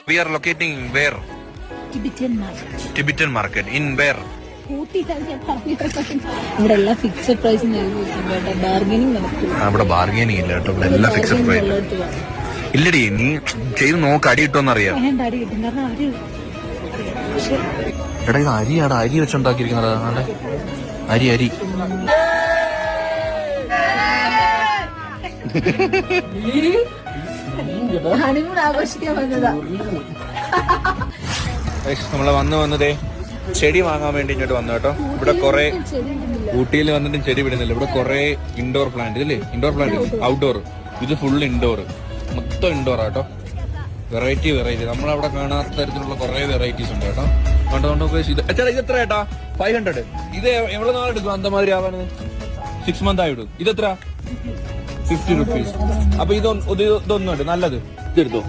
We are locating where? Tibetan market. In where? ഇവിടെ എല്ലാം fixed price bargaining നടക്കും. ഇവിടെ ബാർഗനിങ് ഇല്ല കേട്ടോ, ഇവിടെ എല്ലാം ഫിക്സഡ് പ്രൈസ്. ഇല്ലടി, നീ ചെയ്ത് നോക്ക്, അടി കിട്ടുമെന്നറിയാം. അടി കിട്ടും, കാരണം അവര് എടാ ഇത് അരിയാടാ, അരി വെച്ചുണ്ടാക്കിയിരിക്കുന്നത്. അരി അരി ഹണിമൂൺ ആഘോഷിക്കാൻ വന്നതാ. നമ്മളെ വന്നതേ ചെടി വാങ്ങാൻ വേണ്ടി ഇങ്ങോട്ട് വന്നു കേട്ടോ. ഇവിടെ കുറെ ഊട്ടിയിൽ വന്നിട്ടും ചെടി വിടുന്നില്ല. ഇവിടെ കുറെ ഇൻഡോർ പ്ലാന്റ് ഇല്ലേ, ഇൻഡോർ പ്ലാന്റ്, ഔട്ട്ഡോർ. ഇത് ഫുൾ ഇൻഡോർ, മൊത്തം ഇൻഡോർ ആട്ടോ. വെറൈറ്റി നമ്മളവിടെ കാണാത്ത തരത്തിലുള്ള കുറെ വെറൈറ്റീസ് ഉണ്ട് കേട്ടോ. ചേട്ടാ ഇത് എത്ര ചേട്ടാ? 500. ഇത് എവിടെ നാളെടുക്കും അന്തമാതിരി ആവാണ്? 6 months ആയിടും. ഇതെത്ര? 50 rupees. അപ്പൊ ഇതൊന്നുണ്ട് നല്ലത്, ഇതെടുത്തോ.